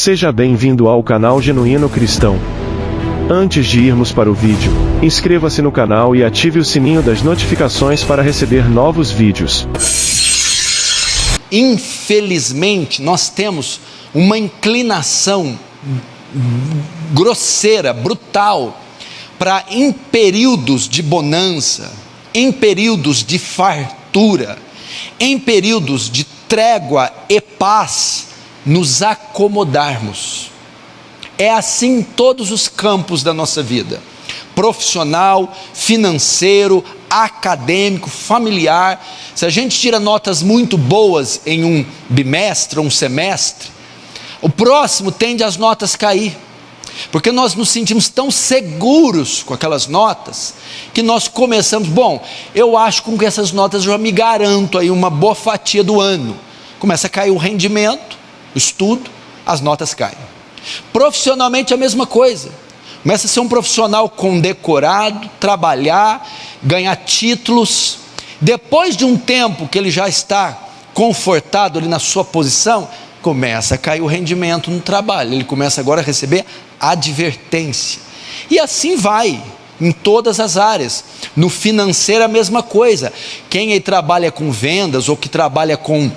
Seja bem-vindo ao canal Genuíno Cristão. Antes de irmos para o vídeo, inscreva-se no canal e ative o sininho das notificações para receber novos vídeos. Infelizmente, nós temos uma inclinação grosseira, brutal, para em períodos de bonança, em períodos de fartura, em períodos de trégua e paz, nos acomodarmos. É assim em todos os campos da nossa vida: profissional, financeiro, acadêmico, familiar. Se a gente tira notas muito boas em um bimestre ou um semestre, o próximo tende as notas cair, porque nós nos sentimos tão seguros com aquelas notas, que nós começamos, eu acho que com essas notas eu já me garanto aí uma boa fatia do ano. Começa a cair o rendimento, o estudo, as notas caem. Profissionalmente a mesma coisa. Começa a ser um profissional condecorado, trabalhar, ganhar títulos. Depois de um tempo que ele já está confortado ali na sua posição, começa a cair o rendimento no trabalho. Ele começa agora a receber advertência. E assim vai em todas as áreas. No financeiro a mesma coisa. Quem aí trabalha com vendas ou que trabalha com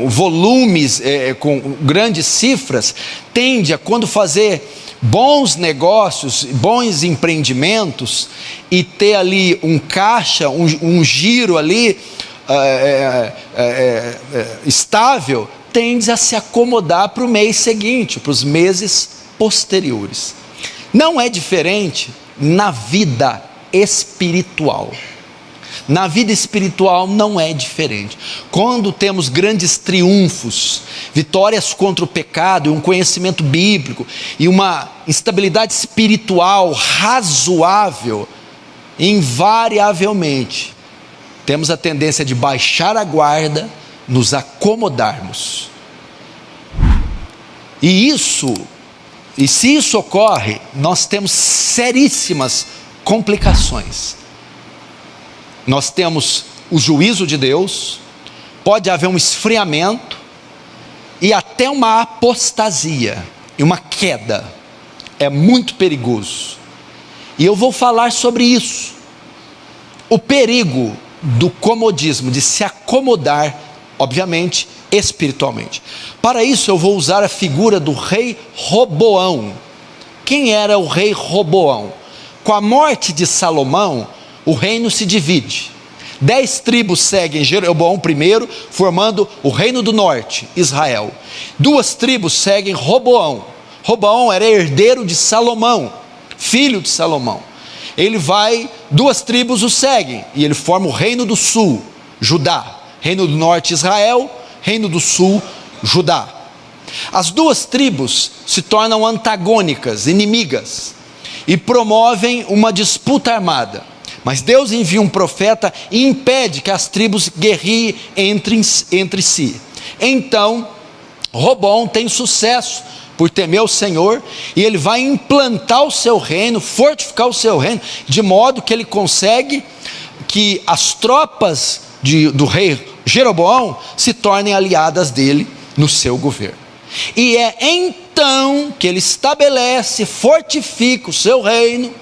volumes, com grandes cifras, tende a, quando fazer bons negócios, bons empreendimentos, e ter ali um caixa, um giro ali estável, tende a se acomodar para o mês seguinte, para os meses posteriores. Não é diferente na vida espiritual. Na vida espiritual não é diferente. Quando temos grandes triunfos, vitórias contra o pecado, e um conhecimento bíblico, e uma estabilidade espiritual razoável, invariavelmente temos a tendência de baixar a guarda, nos acomodarmos. E se isso ocorre, nós temos seríssimas complicações. Nós temos o juízo de Deus, pode haver um esfriamento e até uma apostasia e uma queda. É muito perigoso. E eu vou falar sobre isso. O perigo do comodismo, de se acomodar, obviamente, espiritualmente. Para isso eu vou usar a figura do rei Roboão. Quem era o rei Roboão? Com a morte de Salomão, o reino se divide. 10 tribos seguem Jeroboão I, formando o reino do norte, Israel. 2 tribos seguem Roboão. Roboão era herdeiro de Salomão, filho de Salomão. 2 tribos o seguem, e ele forma o reino do sul, Judá. Reino do norte, Israel. Reino do sul, Judá. As 2 tribos se tornam antagônicas, inimigas, e promovem uma disputa armada. Mas Deus envia um profeta e impede que as tribos guerriem entre si. Então, Roboão tem sucesso por temer o Senhor, e ele vai implantar o seu reino, fortificar o seu reino, de modo que ele consegue que as tropas do rei Jeroboão se tornem aliadas dele no seu governo. E é então que ele estabelece, fortifica o seu reino.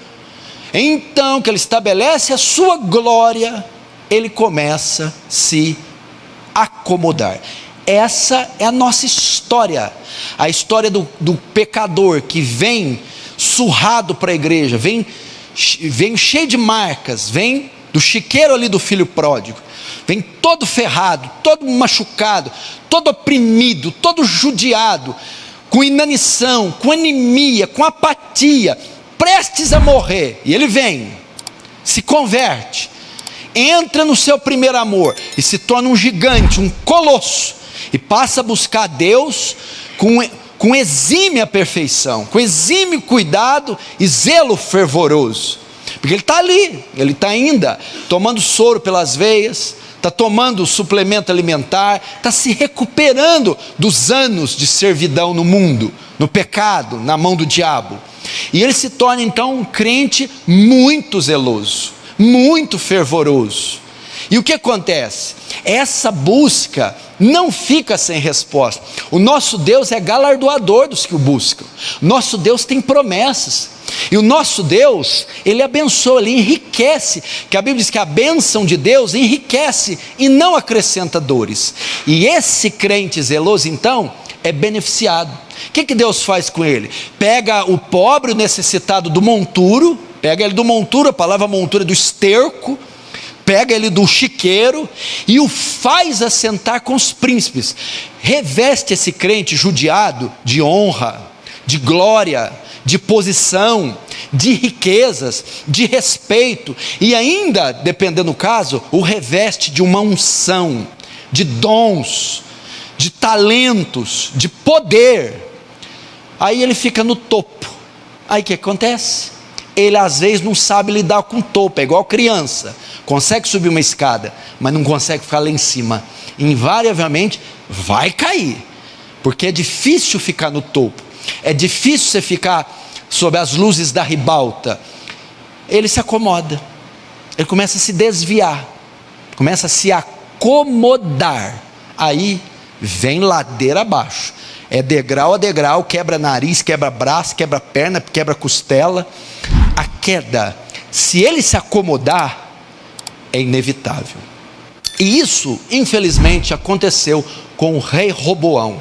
Então que ele estabelece a sua glória, ele começa a se acomodar. Essa é a nossa história, a história do pecador que vem surrado para a igreja, vem cheio de marcas, vem do chiqueiro ali do filho pródigo, vem todo ferrado, todo machucado, todo oprimido, todo judiado, com inanição, com anemia, com apatia, prestes a morrer. E ele vem, se converte, entra no seu primeiro amor e se torna um gigante, um colosso, e passa a buscar Deus com exímia perfeição, com exímio cuidado e zelo fervoroso, porque ele está ali, ele está ainda tomando soro pelas veias, está tomando suplemento alimentar, está se recuperando dos anos de servidão no mundo, no pecado, na mão do diabo. E ele se torna então um crente muito zeloso, muito fervoroso. E o que acontece? Essa busca não fica sem resposta. O nosso Deus é galardoador dos que o buscam. Nosso Deus tem promessas. E o nosso Deus, Ele abençoa, Ele enriquece. Que a Bíblia diz que a bênção de Deus enriquece e não acrescenta dores. E esse crente zeloso, então, é beneficiado. O que Deus faz com ele? Pega o pobre, o necessitado do monturo, pega ele do monturo, a palavra monturo é do esterco, pega ele do chiqueiro e o faz assentar com os príncipes. Reveste esse crente judiado de honra, de glória, de posição, de riquezas, de respeito, e ainda, dependendo do caso, o reveste de uma unção, de dons, de talentos, de poder. Aí ele fica no topo. Aí o que acontece? Ele às vezes não sabe lidar com o topo, é igual criança, consegue subir uma escada, mas não consegue ficar lá em cima, invariavelmente vai cair, porque é difícil ficar no topo, é difícil você ficar sob as luzes da ribalta. Ele se acomoda, ele começa a se desviar, começa a se acomodar, aí vem ladeira abaixo, é degrau a degrau, quebra nariz, quebra braço, quebra perna, quebra costela. A queda, se ele se acomodar, é inevitável. E isso, infelizmente, aconteceu com o rei Roboão.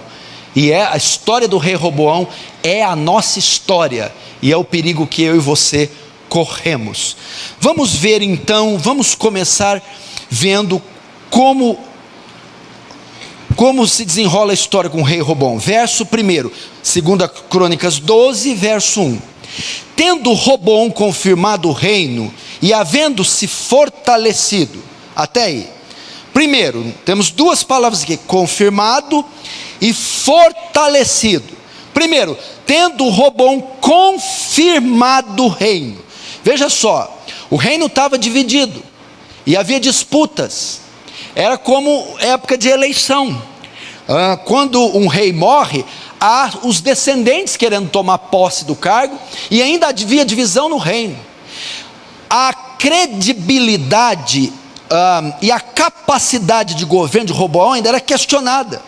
E a história do rei Roboão é a nossa história, e é o perigo que eu e você corremos. Vamos ver então, vamos começar vendo como se desenrola a história com o rei Roboão. Verso 1, 2 Crônicas 12, verso 1. Tendo Roboão confirmado o reino e havendo-se fortalecido, até aí. Primeiro, temos duas palavras aqui, confirmado e fortalecido. Primeiro, tendo Roboão confirmado o reino. Veja só, o reino estava dividido e havia disputas. Era como época de eleição. Quando um rei morre, há os descendentes querendo tomar posse do cargo, e ainda havia divisão no reino. A credibilidade e a capacidade de governo de Roboão ainda era questionada.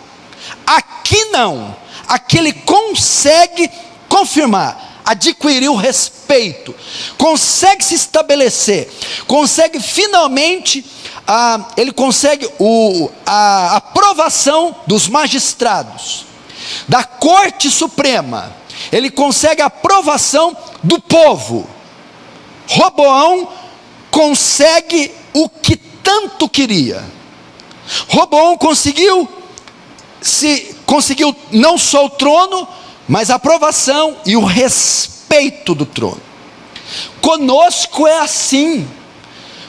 Aqui não, aqui ele consegue confirmar, adquirir o respeito, consegue se estabelecer, consegue finalmente, ele consegue a aprovação dos magistrados, da Corte Suprema, ele consegue a aprovação do povo. Roboão consegue o que tanto queria. Roboão conseguiu não só o trono, mas a aprovação e o respeito do trono. Conosco é assim.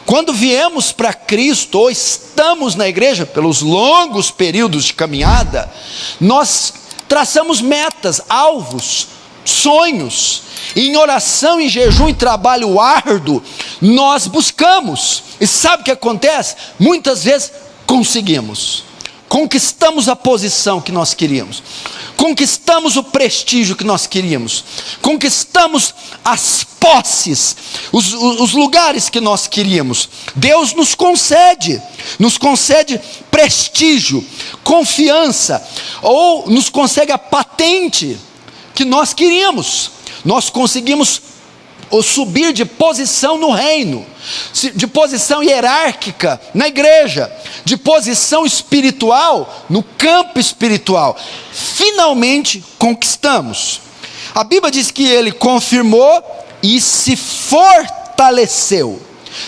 Quando viemos para Cristo, ou estamos na igreja, pelos longos períodos de caminhada, nós traçamos metas, alvos, sonhos, e em oração, em jejum e trabalho árduo, nós buscamos, e sabe o que acontece? Muitas vezes conseguimos, conquistamos a posição que nós queríamos, conquistamos o prestígio que nós queríamos, conquistamos as posses, os lugares que nós queríamos. Deus nos concede prestígio, confiança, ou nos concede a patente que nós queríamos. Nós conseguimos subir de posição no reino, de posição hierárquica na igreja, de posição espiritual no campo espiritual. Finalmente conquistamos. A Bíblia diz que ele confirmou e se fortaleceu.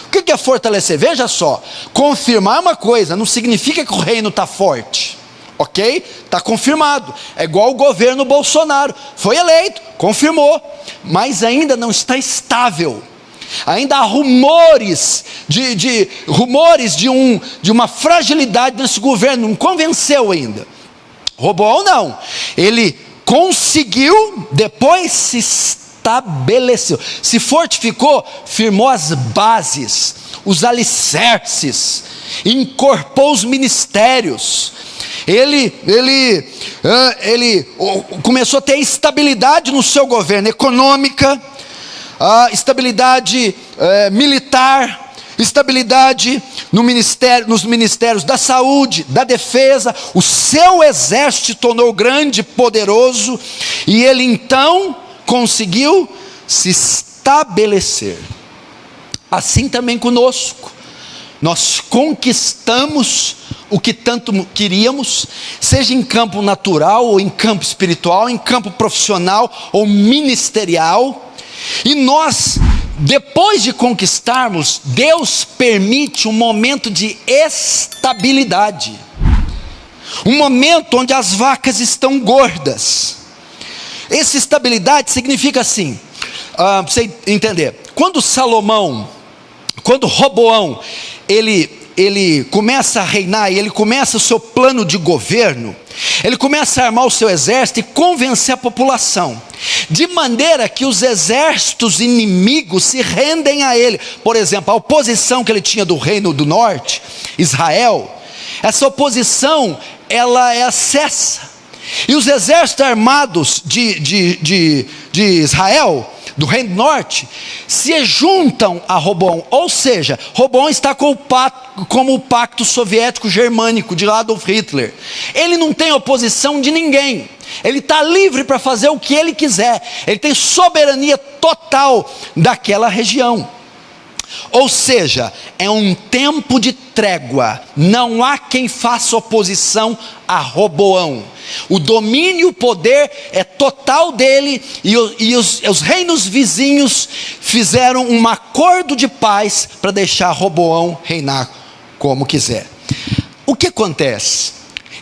O que é fortalecer? Veja só, confirmar é uma coisa, não significa que o reino está forte, ok? Está confirmado, é igual o governo Bolsonaro, foi eleito, confirmou, mas ainda não está estável. Ainda há rumores de uma fragilidade nesse governo, não convenceu ainda. Roboão não, ele conseguiu, depois se estabeleceu, se fortificou, firmou as bases, os alicerces, incorporou os ministérios. Ele começou a ter estabilidade no seu governo, econômica, estabilidade militar, estabilidade nos ministérios da saúde, da defesa. O seu exército se tornou grande, poderoso, e ele então conseguiu se estabelecer. Assim também conosco, nós conquistamos o que tanto queríamos, seja em campo natural, ou em campo espiritual, em campo profissional ou ministerial, e nós, depois de conquistarmos, Deus permite um momento de estabilidade, um momento onde as vacas estão gordas. Essa estabilidade significa assim, para você entender, quando Roboão, ele começa a reinar, e ele começa o seu plano de governo, ele começa a armar o seu exército e convencer a população, de maneira que os exércitos inimigos se rendem a ele. Por exemplo, a oposição que ele tinha do reino do norte, Israel, essa oposição, ela é cessa, e os exércitos armados de Israel, do reino do norte, se juntam a Roboão. Ou seja, Roboão está como o pacto soviético germânico de Adolf Hitler. Ele não tem oposição de ninguém, ele está livre para fazer o que ele quiser, ele tem soberania total daquela região. Ou seja, é um tempo de trégua, não há quem faça oposição a Roboão. O domínio e o poder é total dele, e os reinos vizinhos fizeram um acordo de paz para deixar Roboão reinar como quiser. O que acontece?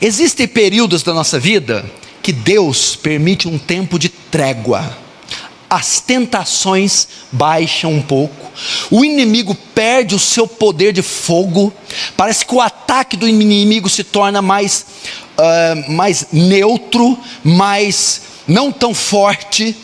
Existem períodos da nossa vida que Deus permite um tempo de trégua. As tentações baixam um pouco, o inimigo perde o seu poder de fogo, parece que o ataque do inimigo se torna mais neutro, mais não tão forte.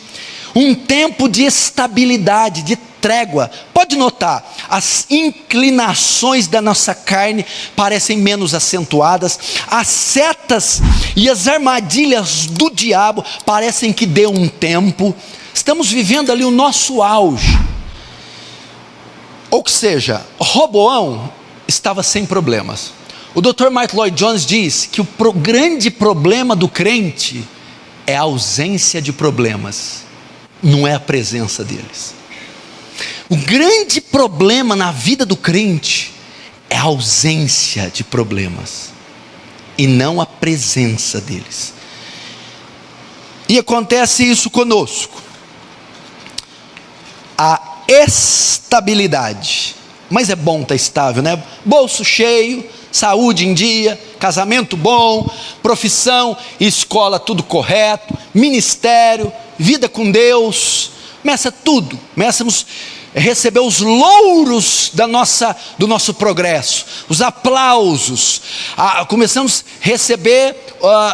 Um tempo de estabilidade, de trégua. Pode notar, as inclinações da nossa carne parecem menos acentuadas, as setas e as armadilhas do diabo parecem que deu um tempo. Estamos vivendo ali o nosso auge. Ou seja, Roboão estava sem problemas. O Dr. Martin Lloyd Jones diz que o grande problema do crente é a ausência de problemas, não é a presença deles. O grande problema na vida do crente é a ausência de problemas, e não a presença deles. E acontece isso conosco. A estabilidade, mas é bom estar estável, né? Bolso cheio, saúde em dia, casamento bom, profissão e escola tudo correto, ministério, vida com Deus, começamos a receber os louros do nosso progresso, os aplausos, começamos a receber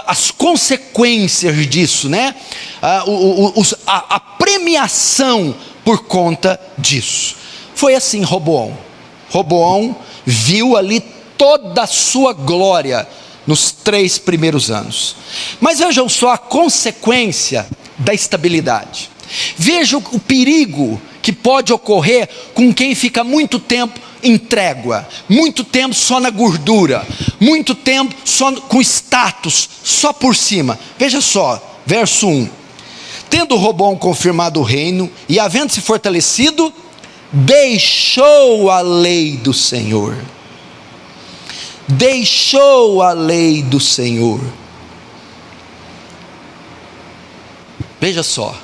as consequências disso, né? A premiação por conta disso. Foi assim Roboão. Roboão viu ali toda a sua glória nos 3 primeiros anos. Mas vejam só a consequência da estabilidade. Vejam o perigo que pode ocorrer com quem fica muito tempo em trégua, muito tempo só na gordura, muito tempo só com status, só por cima. Veja só, verso 1. Tendo Roboão confirmado o reino, e havendo se fortalecido, deixou a lei do Senhor. Deixou a lei do Senhor. Veja só,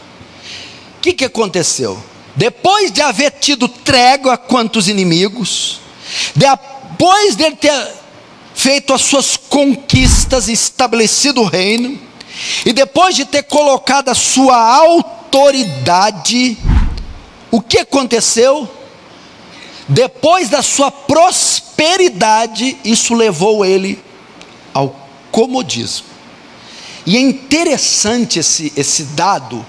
o que aconteceu? Depois de haver tido trégua quanto os inimigos, depois de ele ter feito as suas conquistas, estabelecido o reino, e depois de ter colocado a sua autoridade, o que aconteceu? Depois da sua prosperidade, isso levou ele ao comodismo. E é interessante esse dado,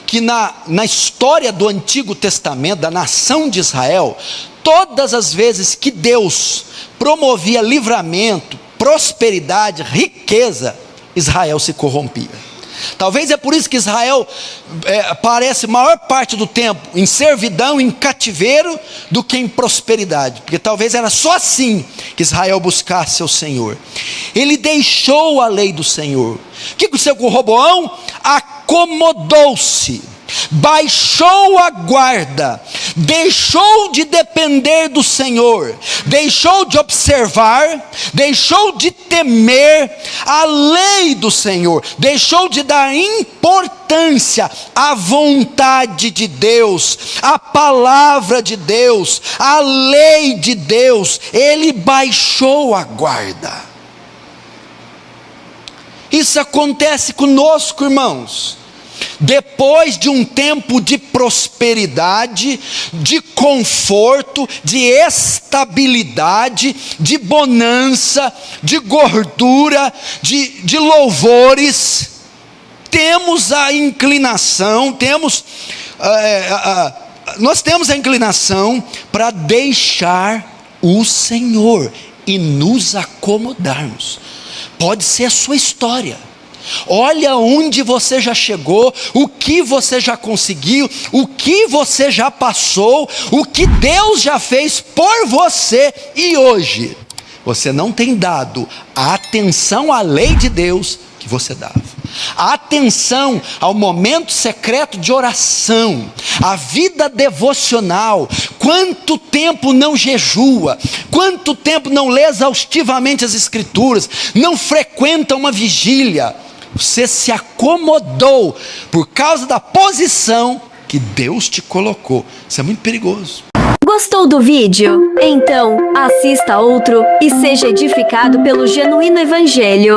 que na história do Antigo Testamento, da nação de Israel, todas as vezes que Deus promovia livramento, prosperidade, riqueza, Israel se corrompia. Talvez é por isso que Israel parece maior parte do tempo em servidão, em cativeiro, do que em prosperidade. Porque talvez era só assim que Israel buscasse o Senhor. Ele deixou a lei do Senhor. O que aconteceu com Roboão? Acomodou-se, baixou a guarda, deixou de depender do Senhor, deixou de observar, deixou de temer a lei do Senhor, deixou de dar importância à vontade de Deus, à palavra de Deus, à lei de Deus. Ele baixou a guarda. Isso acontece conosco, irmãos. Depois de um tempo de prosperidade, de conforto, de estabilidade, de bonança, de gordura, de louvores, temos a inclinação, nós temos a inclinação para deixar o Senhor e nos acomodarmos. Pode ser a sua história. Olha onde você já chegou, o que você já conseguiu, o que você já passou, o que Deus já fez por você, e hoje você não tem dado a atenção à lei de Deus que você dava, a atenção ao momento secreto de oração, a vida devocional. Quanto tempo não jejua, quanto tempo não lê exaustivamente as Escrituras, não frequenta uma vigília. Você se acomodou por causa da posição que Deus te colocou. Isso é muito perigoso. Gostou do vídeo? Então assista outro e seja edificado pelo Genuíno Evangelho.